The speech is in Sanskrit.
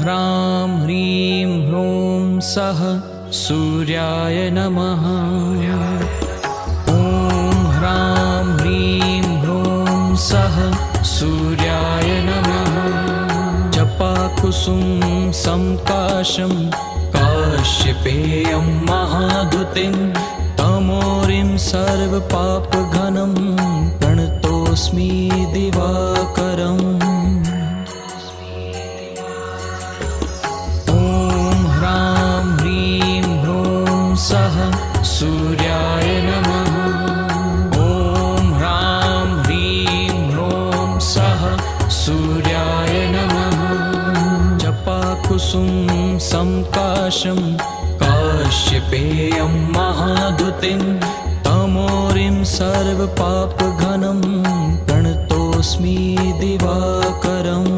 ह्रां ह्रीं ह्रूं सः सूर्याय नमः। ॐ ह्रां ह्रीं ह्रूं सः सूर्याय नमः। जपाकुसुम संकाशं काश्यपेयं महाधुतिं तमोरिं सर्वपापघनं प्रणतोऽस्मि दिवाकरम्। ॐ ह्रां ह्रीं ह्रूं सः सूर्याय नमः। ॐ ह्रां ह्रीं ह्रूं सः सूर्याय नमः। जपाकुसुम संकाशं काश्यपेयं महाधुतिं तमोरिं सर्वपापघनं प्रणतोऽस्मि दिवाकरम्।